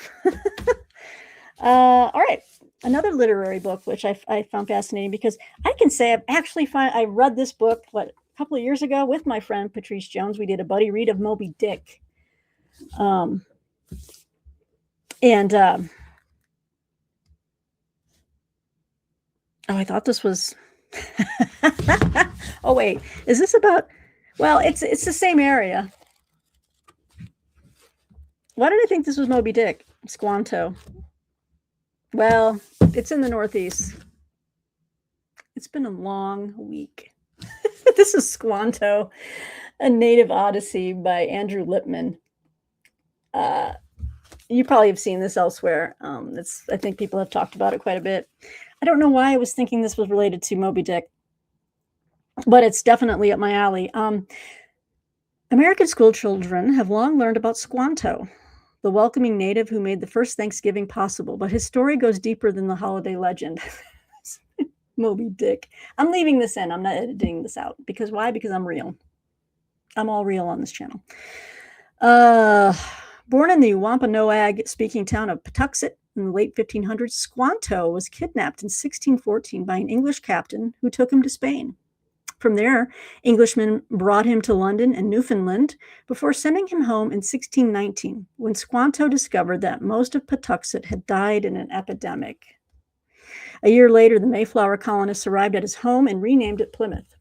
All right. Another literary book, which I found fascinating because I can say I read this book, a couple of years ago with my friend Patrice Jones. We did a buddy read of Moby Dick. I thought this was, oh wait, is this about, well, it's the same area. Why did I think this was Moby Dick? Squanto. Well, it's in the Northeast. It's been a long week. This is Squanto, A Native Odyssey by Andrew Lippman. You probably have seen this elsewhere. I think people have talked about it quite a bit. I don't know why I was thinking this was related to Moby Dick, but it's definitely up my alley. American school children have long learned about Squanto, the welcoming native who made the first Thanksgiving possible, but his story goes deeper than the holiday legend. Moby Dick. I'm leaving this in. I'm not editing this out. Because why? Because I'm real. I'm all real on this channel. Born in the Wampanoag speaking town of Patuxet in the late 1500s, Squanto was kidnapped in 1614 by an English captain who took him to Spain. From there, Englishmen brought him to London and Newfoundland before sending him home in 1619, when Squanto discovered that most of Patuxet had died in an epidemic. A year later, the Mayflower colonists arrived at his home and renamed it Plymouth.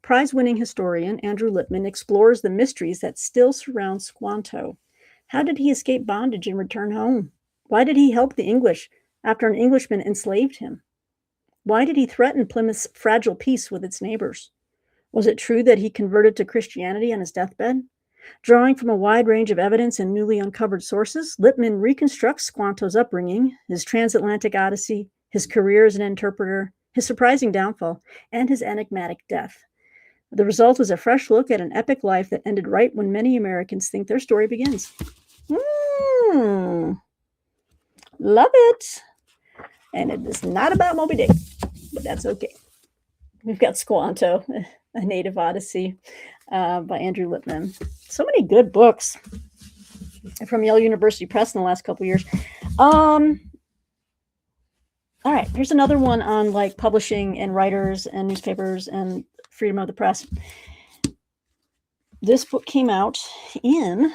Prize-winning historian Andrew Lippman explores the mysteries that still surround Squanto. How did he escape bondage and return home? Why did he help the English after an Englishman enslaved him? Why did he threaten Plymouth's fragile peace with its neighbors? Was it true that he converted to Christianity on his deathbed? Drawing from a wide range of evidence and newly uncovered sources, Lippman reconstructs Squanto's upbringing, his transatlantic odyssey, his career as an interpreter, his surprising downfall, and his enigmatic death. The result is a fresh look at an epic life that ended right when many Americans think their story begins. Love it. And it is not about Moby Dick, but that's okay. We've got Squanto, A Native Odyssey by Andrew Lippman. So many good books from Yale University Press in the last couple of years. All right, here's another one on like publishing and writers and newspapers and freedom of the press. This book came out in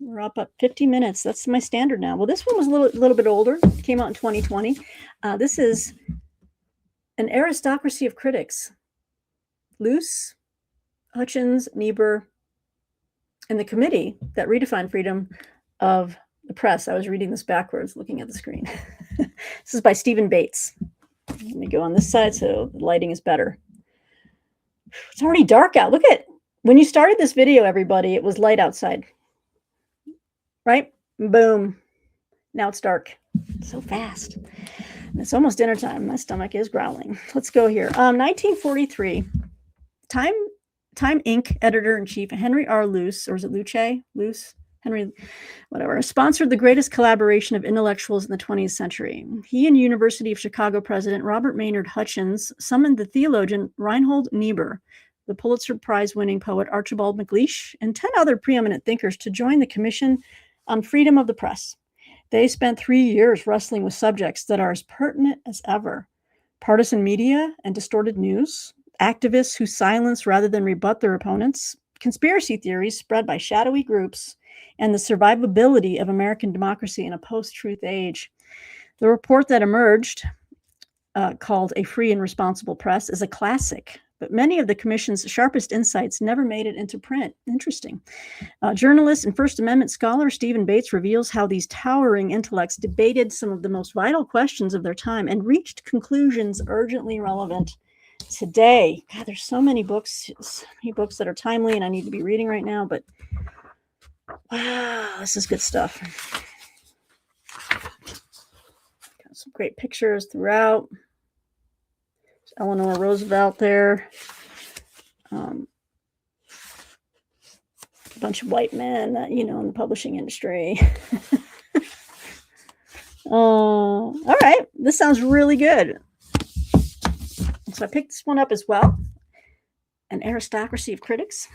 We're up at 50 minutes. That's my standard now. Well, this one was a little bit older. It came out in 2020. This is An Aristocracy of Critics. Luce, Hutchins, Niebuhr, and the committee that redefined freedom of the press. I was reading this backwards, looking at the screen. This is by Stephen Bates. Let me go on this side so the lighting is better. It's already dark out. Look at, when you started this video, everybody, it was light outside. Right? Boom. Now it's dark. So fast. It's almost dinner time. My stomach is growling. Let's go here. 1943. Time Inc. editor-in-chief Henry R. Luce, or is it Luce? Luce? Henry, whatever, sponsored the greatest collaboration of intellectuals in the 20th century. He and University of Chicago president Robert Maynard Hutchins summoned the theologian Reinhold Niebuhr, the Pulitzer Prize-winning poet Archibald MacLeish, and 10 other preeminent thinkers to join the Commission on Freedom of the Press. They spent 3 years wrestling with subjects that are as pertinent as ever: partisan media and distorted news, activists who silence rather than rebut their opponents, conspiracy theories spread by shadowy groups, and the survivability of American democracy in a post-truth age. The report that emerged, called A Free and Responsible Press, is a classic, but many of the Commission's sharpest insights never made it into print. Interesting. Journalist and First Amendment scholar Stephen Bates reveals how these towering intellects debated some of the most vital questions of their time and reached conclusions urgently relevant today. God, there's so many books that are timely and I need to be reading right now, but wow, this is good stuff. Got some great pictures throughout. Eleanor Roosevelt there. A bunch of white men, in the publishing industry. All right, this sounds really good. So I picked this one up as well. An Aristocracy of Critics.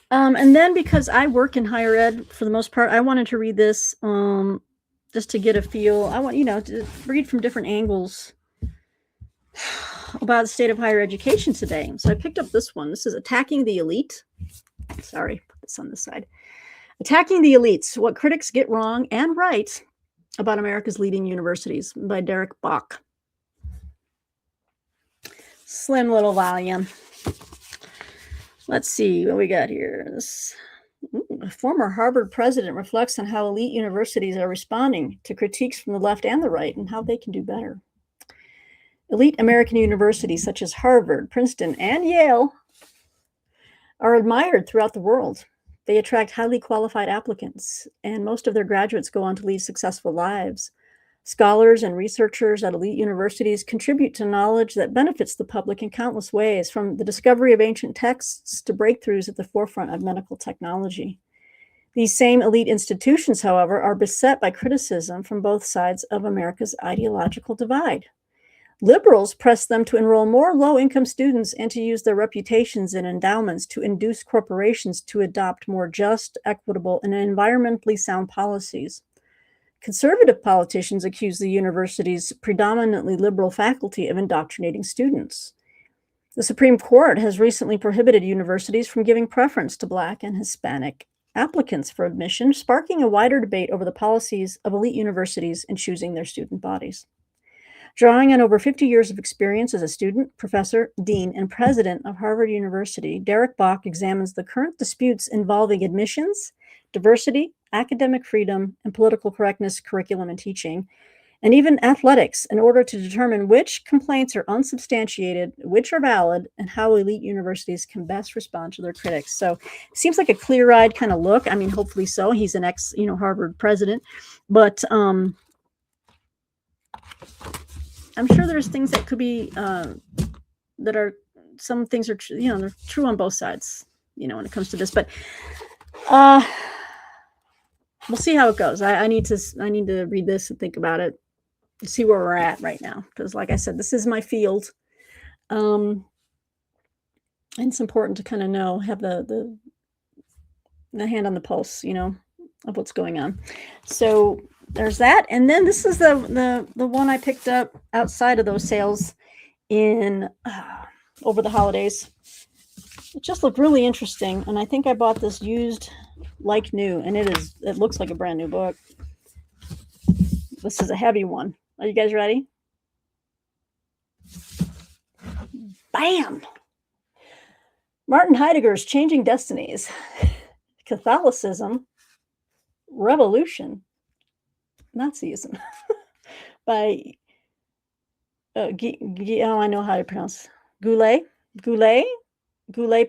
And then because I work in higher ed for the most part, I wanted to read this just to get a feel. I want, to read from different angles about the state of higher education today. So I picked up this one. This is Attacking the Elite. Sorry, put this on this side. Attacking the Elites, What Critics Get Wrong and Right About America's Leading Universities by Derek Bach. Slim little volume. Let's see what we got here. A former Harvard president reflects on how elite universities are responding to critiques from the left and the right and how they can do better. Elite American universities such as Harvard, Princeton, and Yale are admired throughout the world. They attract highly qualified applicants, and most of their graduates go on to lead successful lives. Scholars and researchers at elite universities contribute to knowledge that benefits the public in countless ways, from the discovery of ancient texts to breakthroughs at the forefront of medical technology. These same elite institutions, however, are beset by criticism from both sides of America's ideological divide. Liberals press them to enroll more low-income students and to use their reputations and endowments to induce corporations to adopt more just, equitable, and environmentally sound policies. Conservative politicians accuse the university's predominantly liberal faculty of indoctrinating students. The Supreme Court has recently prohibited universities from giving preference to Black and Hispanic applicants for admission, sparking a wider debate over the policies of elite universities in choosing their student bodies. Drawing on over 50 years of experience as a student, professor, dean, and president of Harvard University, Derek Bach examines the current disputes involving admissions, diversity, academic freedom, and political correctness, curriculum and teaching, and even athletics, in order to determine which complaints are unsubstantiated, which are valid, and how elite universities can best respond to their critics. So it seems like a clear-eyed kind of look. I mean, hopefully so. He's an ex-Harvard president, but I'm sure there's things that could be some things are they're true on both sides, when it comes to this. But we'll see how it goes. I need to read this and think about it, see where we're at right now, because, like I said, this is my field, and it's important to kind of have the hand on the pulse, of what's going on. So there's that, and then this is the one I picked up outside of those sales in over the holidays. It just looked really interesting, and I think I bought this used like new, and it looks like a brand new book. This is a heavy one. Are you guys ready? Bam! Martin Heidegger's Changing Destinies. Catholicism, Revolution, Nazism. By I know how to pronounce Goulet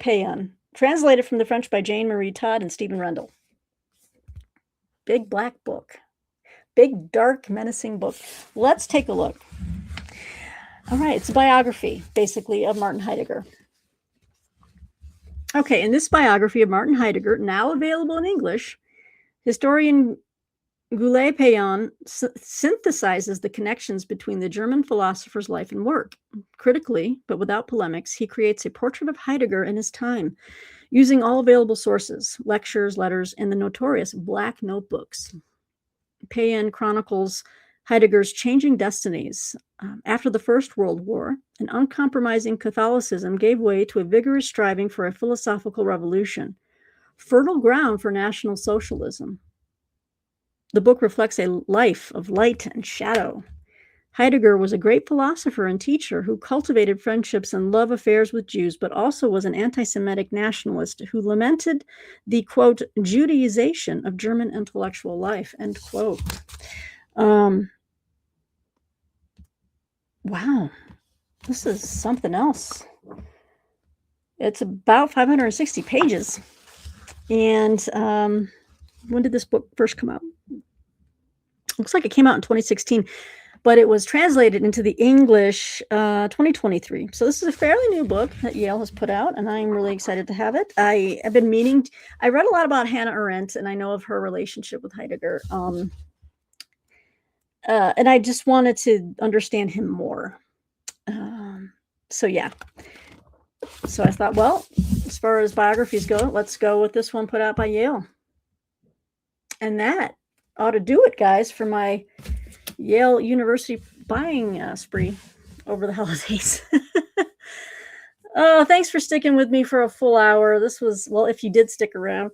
Payan. Translated from the French by Jane Marie Todd and Stephen Rendell. Big black book. Big, dark, menacing book. Let's take a look. All right, it's a biography, basically, of Martin Heidegger. Okay, in this biography of Martin Heidegger, now available in English, historian Goulet Payan synthesizes the connections between the German philosopher's life and work. Critically, but without polemics, he creates a portrait of Heidegger in his time, using all available sources, lectures, letters, and the notorious Black Notebooks. Payan chronicles Heidegger's changing destinies. After the First World War, an uncompromising Catholicism gave way to a vigorous striving for a philosophical revolution, fertile ground for National Socialism. The book reflects a life of light and shadow. Heidegger was a great philosopher and teacher who cultivated friendships and love affairs with Jews, but also was an anti-Semitic nationalist who lamented the, quote, Judaization of German intellectual life, end quote. Wow, this is something else. It's about 560 pages. And when did this book first come out? Looks like it came out in 2016, but it was translated into the English 2023. So this is a fairly new book that Yale has put out, and I'm really excited to have it. I have been meaning, I read a lot about Hannah Arendt, and I know of her relationship with Heidegger. And I just wanted to understand him more. So yeah. So I thought, well, as far as biographies go, let's go with this one put out by Yale. And that ought to do it, guys, for my Yale University buying spree over the holidays. Oh, thanks for sticking with me for a full hour. This was, well, if you did stick around,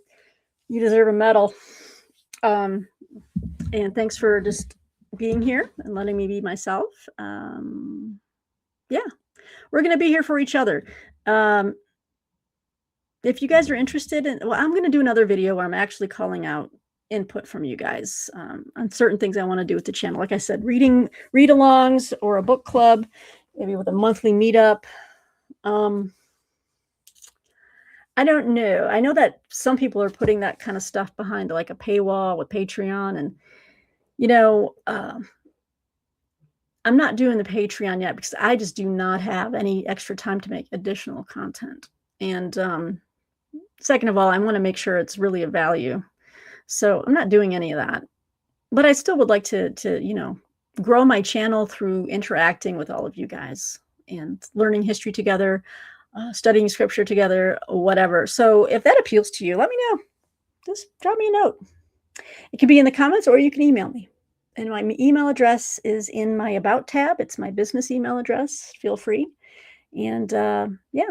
you deserve a medal. And thanks for just being here and letting me be myself. Yeah, we're going to be here for each other. If you guys are interested in, well, I'm going to do another video where I'm actually calling out input from you guys on certain things I want to do with the channel. Like I said, read-alongs or a book club, maybe with a monthly meetup. I don't know. I know that some people are putting that kind of stuff behind like a paywall with Patreon, and you know, I'm not doing the Patreon yet because I just do not have any extra time to make additional content. And second of all, I want to make sure it's really of value. So I'm not doing any of that. But I still would like to you know, grow my channel through interacting with all of you guys and learning history together, studying scripture together, whatever. So if that appeals to you, let me know. Just drop me a note. It can be in the comments or you can email me. And my email address is in my About tab. It's my business email address. Feel free. And yeah.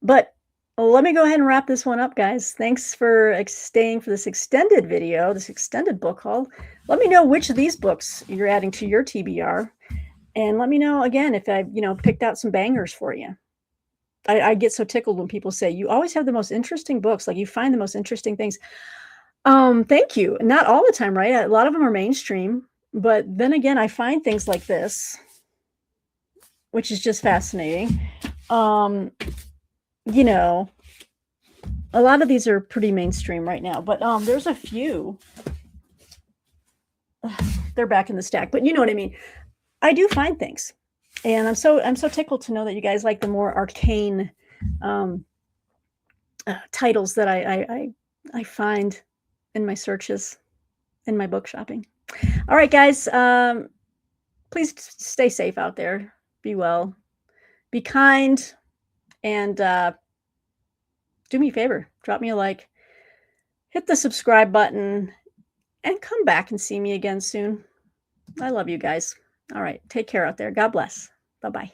But let me go ahead and wrap this one up, guys. Thanks for staying for this extended video, this extended book haul. Let me know which of these books you're adding to your TBR. And let me know, again, if I've, you know, picked out some bangers for you. I get so tickled when people say, you always have the most interesting books. Like you find the most interesting things. Thank you. Not all the time, right? A lot of them are mainstream, but then again, I find things like this, which is just fascinating. You know, a lot of these are pretty mainstream right now, but there's a few. They're back in the stack, but you know what I mean. I do find things, and I'm so tickled to know that you guys like the more arcane titles that I find in my searches, in my book shopping. All right, guys, please stay safe out there. Be well, be kind, and do me a favor, drop me a like, hit the subscribe button, and come back and see me again soon. I love you guys. All right, take care out there. God bless. Bye-bye.